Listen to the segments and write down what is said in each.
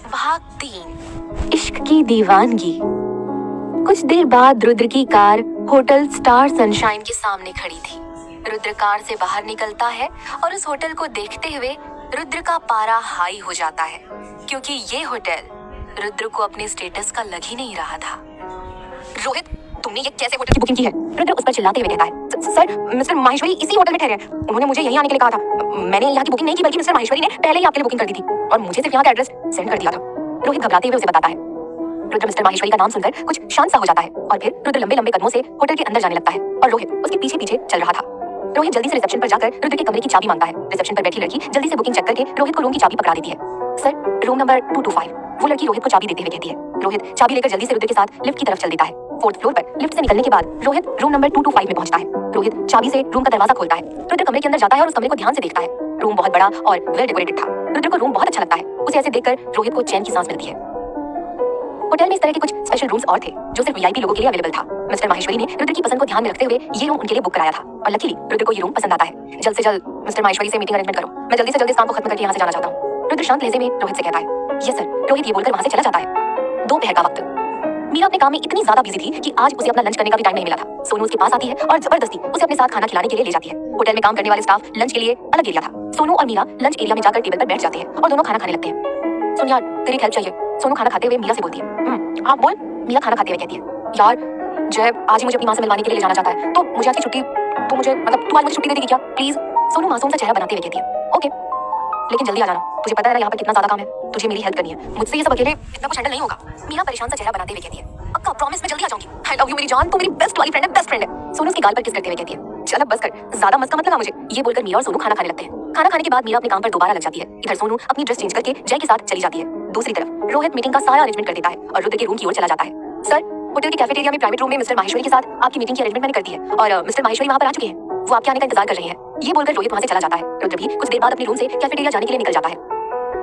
भाग 3 इश्क की दीवानगी। कुछ देर बाद रुद्र की कार होटल स्टार सनशाइन के सामने खड़ी थी। रुद्र कार से बाहर निकलता है और उस होटल को देखते हुए रुद्र का पारा हाई हो जाता है, क्योंकि ये होटल रुद्र को अपने स्टेटस का लग ही नहीं रहा था। रोहित, तुमने ये कैसे होटल की बुकिंग की है? रुद्र उस पर चिल्लाते हुए कहता है, सर मिस्टर माहेश्वरी इसी होटल में ठहरे हैं। उन्होंने मुझे यहीं आने के लिए कहा था। मैंने यहाँ की बुकिंग नहीं की, बल्कि मिस्टर माहेश्वरी ने पहले ही आपके लिए बुकिंग कर दी थी और मुझे सिर्फ यहाँ का एड्रेस सेंड कर दिया था। रोहित घबराते हुए उसे बताता है। रुद्र मिस्टर माहेश्वरी का नाम सुनकर कुछ शांत सा हो जाता है और फिर रुद्र लंबे लंबे कदमों से होटल के अंदर जाने लगता है और रोहित उसके पीछे पीछे चल रहा था। रोहित जल्दी से रिसेप्शन पर जाकर रुद्र के कमरे की चाबी मांगता है। रिसेप्शन पर बैठी लड़की जल्दी से बुकिंग चेक करके रोहित को रूम की चाबी पकड़ा देती है। Sir, room number 225। वो लड़की रोहित को चाबी देते हुए कहती है। रोहित चाबी लेकर जल्दी से रुद्र के साथ लिफ्ट की तरफ चल देता है। 4th फ्लोर पर लिफ्ट से निकलने के बाद रोहित रूम नंबर 225 में पहुंचता है। रोहित चाबी से रूम का दरवाजा खोलता है। रुद्र कमरे के अंदर जाता है और उस कमरे को ध्यान से देखता है। रूम बहुत बड़ा और वेल डेकोरेटेड था। रुद्र को रूम बहुत अच्छा लगता है। उसे ऐसे देखकर रोहित को चैन की सांस मिलती है। होटल में इस तरह के कुछ स्पेशल रूम्स और थे जो सिर्फ वीआईपी लोगों के लिए अवेलेबल था। मिस्टर माहेश्वरी ने रुद्र की पसंद को ध्यान में रखते हुए ये रूम उनके लिए बुक कराया था और लकीली रुद्र को ये रूम पसंद आता है। जल्द से जल्द मिस्टर माहेश्वरी से मीटिंग अरेंजमेंट करो। मैं जल्दी से जल्दी इस काम को खत्म करके यहाँ से जाना चाहता हूँ। रुद्र शांत लहजे में रोहित से कहता है, यस सर। रोहित ये बोलकर वहां से चला जाता है। दोपहर का वक्त। मीरा अपने काम में इतनी ज्यादा बिजी थी कि आज उसे अपना लंच करने का भी टाइम नहीं मिला था। सोनू उसके पास आती है और जबरदस्ती उसे अपने साथ खाना खिलाने के लिए ले जाती है। होटल में काम करने वाले स्टाफ लंच के लिए अलग एरिया था। सोनू और मीरा लंच एरिया में जाकर टेबल पर बैठ जाते हैं और दोनों खाना खाने लगते हैं। सुन यार, तेरी हेल्प चाहिए। सोनू खाना खाते हुए मीरा से बोलती है। हाँ बोल। मीरा खाना खाते हुए कहती है, यार जय आज ही मुझे अपनी माँ से मिलवाने के लिए ले जाना चाहता है, तो मुझे आज की छुट्टी तू आज मुझे छुट्टी दे देगी क्या प्लीज? सोनू मासूम सा चेहरा बनाते हुए कहती है, ओके लेकिन जल्दी आ जाना। तुझे पता है ना यहाँ पर कितना ज्यादा काम है। तुझे मेरी हेल्प करनी है। मुझसे ये सब अकेले इतना कुछ हैंडल नहीं होगा। मीरा परेशान सा चेहरा बनाते हुए कहती है, अक्का प्रॉमिस मैं जल्दी आ जाऊंगी। आई लव यू मेरी जान, तू मेरी बेस्ट वाली फ्रेंड है, बेस्ट फ्रेंड है। सोनू उसके गाल पर किस करते हुए कहती है, चल अब बस कर, ज्यादा मस्का मत लगा मुझे। ये बोलकर मीरा और सोनू खाना खाने लगते हैं। खाना खाने के बाद मीरा अपने काम पर दोबारा लग जाती है। इधर सोनू अपनी ड्रेस चेंज करके जय के साथ चली जाती है। दूसरी तरफ रोहित मीटिंग का सारा अरेंजमेंट कर देता है और रुद्र के रूम की ओर चला जाता है। सर, होटल के कैफेटेरिया में प्राइवेट रूम में मिस्टर माहेश्वरी के साथ आपकी मीटिंग की अरेंजमेंट मैंने कर दी है और मिस्टर माहेश्वरी वहां पर आ चुके हैं। वो आपके आने का इंतजार कर रहे हैं। ये बोलकर रोहित वहां से चला जाता है। रुद्र भी कुछ देर बाद अपने रूम से कैफेटेरिया जाने के लिए निकल जाता है।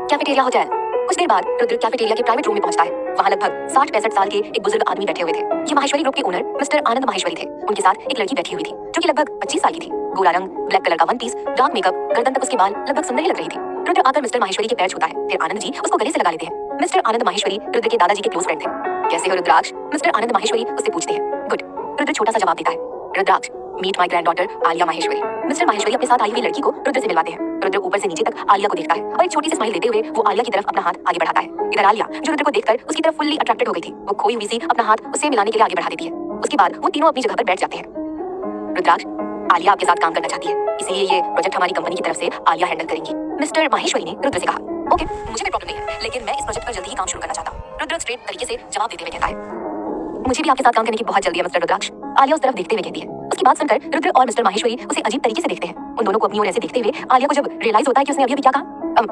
Cafeteria hotel. कुछ देर बाद रुद्र कैफेटेरिया के प्राइवेट रूम में पहुंचता है। वहां लगभग 60-65 साल के एक बुजुर्ग आदमी बैठे हुए थे। ये माहेश्वरी ग्रुप के ओनर मिस्टर आनंद माहेश्वरी थे। उनके साथ एक लड़की बैठी हुई थी जो कि लगभग 25 साल की थी। गोरा रंग, ब्लैक कलर का वन पीस, डार्क मेकअप, गर्दन तक उसके बाल लगभग सुंदर ही लग रही थी। रुद्र आकर मिस्टर माहेश्वरी के पैर छूता है। फिर आनंद जी उसको गले से लगा लेते हैं। मिस्टर आनंद माहेश्वरी रुद्र के दादाजी के क्लोज फ्रेंड थे। कैसे हो रुद्राक्ष? मिस्टर आनंद माहेश्वरी उससे पूछते हैं। गुड। रुद्र छोटा सा जवाब देता है। Rudraksh, meet my granddaughter Alia Maheshwari. Mister Maheshwari अपने साथ आई हुई लड़की को रुद्र से मिलवाते हैं। रुद्र ऊपर से नीचे तक आलिया को देखता है और एक छोटी सी स्माइल देते हुए वो आलिया की तरफ अपना हाथ आगे बढ़ाता है। इधर आलिया, जो रुद्र को देखकर उसकी तरफ फुल्ली अट्रैक्टेड हो गई थी, वो खोई हुई सी अपना हाथ उससे मिलाने के लिए आगे बढ़ा देती है। उसके बाद वो तीनों अपनी जगह पर बैठ जाते हैं। रुद्राक्ष, आलिया आपके साथ काम करना चाहती है, इसीलिए ये प्रोजेक्ट हमारी कंपनी की तरफ से आलिया हैंडल करेंगी। मिस्टर माहेश्वरी ने रुद्र से कहा, ओके मुझे कोई प्रॉब्लम नहीं है, लेकिन मैं इस प्रोजेक्ट पर जल्दी ही काम शुरू करना चाहता हूँ। रुद्र स्ट्रेट तरीके से जवाब देते हुए कहता है, मुझे भी आपके साथ काम करने की बहुत जल्दी है मिस्टर रुद्राक्ष। आलिया उस तरफ देखते हुए कहती है। उसकी बात सुनकर रुद्र और मिस्टर माहेश्वरी उसे अजीब तरीके से देखते हैं। उन दोनों को अपनी ओर ऐसे देखते हुए आलिया को जब रियलाइज होता है कि उसने अभी क्या कहा,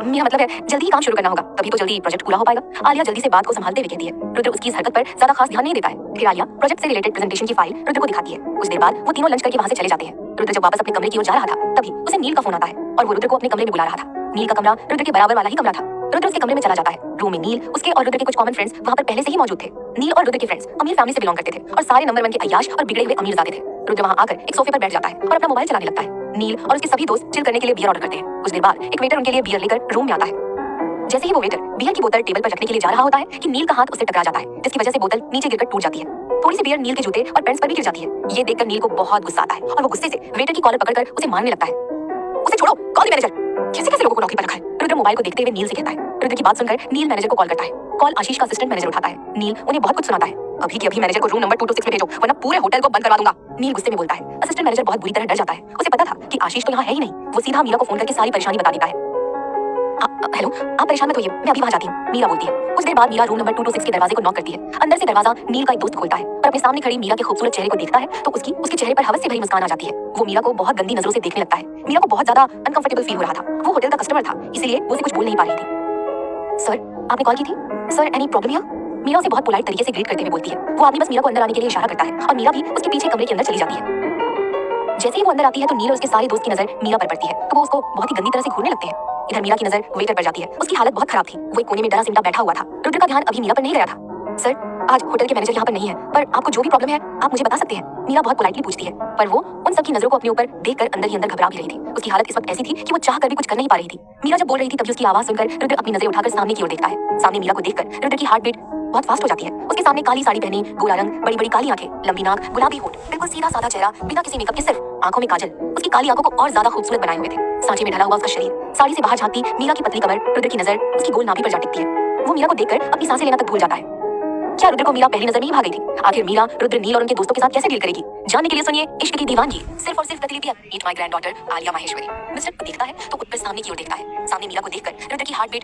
मेरा मतलब है जल्दी ही काम शुरू करना होगा, तभी तो जल्दी प्रोजेक्ट पूरा हो पाएगा। आलिया जल्दी से बात को संभालते हुए कहती है। रुद्र उसकी इस हरकत पर ज्यादा खास ध्यान नहीं देता है। फिर आलिया प्रोजेक्ट से रिलेटेड प्रेजेंटेशन की फाइल रुद्र को दिखाती है। कुछ देर बाद वो तीनों लंच करके वहां से चले जाते हैं। रुद्र जब वापस अपने कमरे की ओर जा रहा था तभी उसे नील का फोन आता है और वो रुद्र को अपने कमरे में बुला रहा था। नील का कमरा रुद्र के बराबर वाला ही कमरा था। रुद्र उसके कमरे में चला जाता है। रूम में नील, उसके और रुद्र के कुछ कॉमन फ्रेंड्स वहां पर पहले से ही मौजूद थे। नील और रुद्र के फ्रेंड्स अमीर फैमिली से बिलोंग करते थे और सारे नंबर 1 के अय्याश और बिगड़े हुए अमीरजादे थे। रुद्र वहां आकर एक सोफे पर बैठ जाता है और अपना मोबाइल चलाने लगता है। नील और उसके सभी दोस्त चिल करने के लिए बियर ऑर्डर करते हैं। कुछ देर बाद एक वेटर उनके लिए बियर लेकर रूम में आता है। जैसे ही वो वेटर बियर की बोतल टेबल पर रखने के लिए जा रहा होता है कि नील का हाथ उससे टकरा जाता है, जिसकी वजह से बोतल नीचे गिरकर टूट जाती है। थोड़ी सी बियर नील के जूते और पैंट्स पर भी गिर जाती है। ये देखकर नील को बहुत गुस्सा आता है और वो गुस्से से वेटर की कॉलर पकड़कर उसे मारने लगता है। उसे छोड़ो, कॉल मैनेजर। कैसे कैसे लोगों को नौकरी पर रखा है? रुद्र मोबाइल को देखते हुए नील से कहता है। रुद्र की बात सुनकर नील मैनेजर को कॉल करता है। कॉल आशीष का असिस्टेंट मैनेजर उठाता है। नील उन्हें बहुत कुछ सुनाता है। अभी के अभी मैनेजर को रूम नंबर 226 में भेजो, वरना पूरे होटल को बंद करवा दूंगा। नील गुस्से में बोलता है। असिस्टेंट मैनेजर बहुत बुरी तरह डर जाता है। उसे पता था कि आशीष तो यहाँ है ही नहीं। वो सीधा मीरा को फोन करके सारी परेशानी बता देता है। हेलो, आप परेशान मत होइए, मैं अभी वहां जाती हूँ, मीरा बोलती है। कुछ देर बाद मीरा रूम नंबर 226 के दरवाजे को नॉक करती है। अंदर से दरवाजा नील का एक दोस्त खोलता है और अपने सामने खड़ी मीरा के खूबसूरत चेहरे को देखता है तो उसके चेहरे पर हवस से भरी मुस्कान आ जाती है। वो मीरा को बहुत गंदी नजरों से देखने लगता है। मीरा को बहुत ज्यादा अनकंफर्टेबल फील हो रहा था। वो होटल का कस्टमर था, इसलिए वो उसे कुछ बोल नहीं पा रही थी। सर, आपने कॉल की थी? Sir, any problem here? Meera उसे बहुत पोलाइट तरीके से ग्रीट करते हुए बोलती है। वो आदमी बस मीरा को अंदर आने के लिए इशारा करता है और मीरा भी उसके पीछे कमरे के अंदर चली जाती है। जैसे ही वो अंदर आती है तो नील और उसके सारे दोस्त की नजर मीरा पर पड़ती है तो वो उसको बहुत ही गंदी तरह से घूरने लगते हैं। इधर मीरा की नजर वेटर पर जाती है। उसकी हालत बहुत खराब थी। वो एक कोने में डरा सिमटा बैठा हुआ था। रुद्र का ध्यान अभी मीरा पर नहीं गया था। सर, आज होटल के मैनेजर यहाँ पर नहीं है, पर आपको जो भी प्रॉब्लम है आप मुझे बता सकते हैं। मीरा बहुत पोलाइटली पूछती है, पर वो उन सबकी नजरों को अपने ऊपर देखकर अंदर ही अंदर घबरा भी रही थी। उसकी हालत इस वक्त ऐसी थी कि वो चाह कर भी कुछ कर नहीं पा रही थी। मीरा जब बोल रही थी तभी उसकी आवाज सुनकर रुद्र अपनी नजरें उठाकर सामने की ओर देखता है। सामने मीरा को देखकर रुद्र की हार्ट बीट बहुत फास्ट हो जाती है। उसके सामने काली साड़ी पहनी, गोरा रंग, बड़ी बड़ी काली आंखें, लंबी नाक, गुलाबी होंठ, बिल्कुल सीधा साधा चेहरा, बिना किसी मेकअप के, सिर्फ आंखों में काजल उसकी काली आंखों को और ज्यादा खूबसूरत बनाए हुए थे। सांचे में ढला हुआ उसका शरीर, साड़ी से बाहर झांकती मीरा की पतली कमर, रुद्र की नजर उसकी गोल नाभि पर जा टिकती है। वो मीरा को देखकर अपनी सांसें लेना तक भूल जाता है। क्या रुद्र को मीरा पहली नजर नहीं भाग गई थी? आखिर मीरा रुद्र, नील और उनके दोस्तों के साथ कैसे डील करेगी? जानने के लिए सुनिए इश्क की दीवानगी, सिर्फ और सिर्फ प्रतिलिपि meet my granddaughter Alia Maheshwari. Mister को देखता है तो उत्तर सामने की ओर देखता है। सामने मीरा को देखकर रुद्र की हार्ट बीट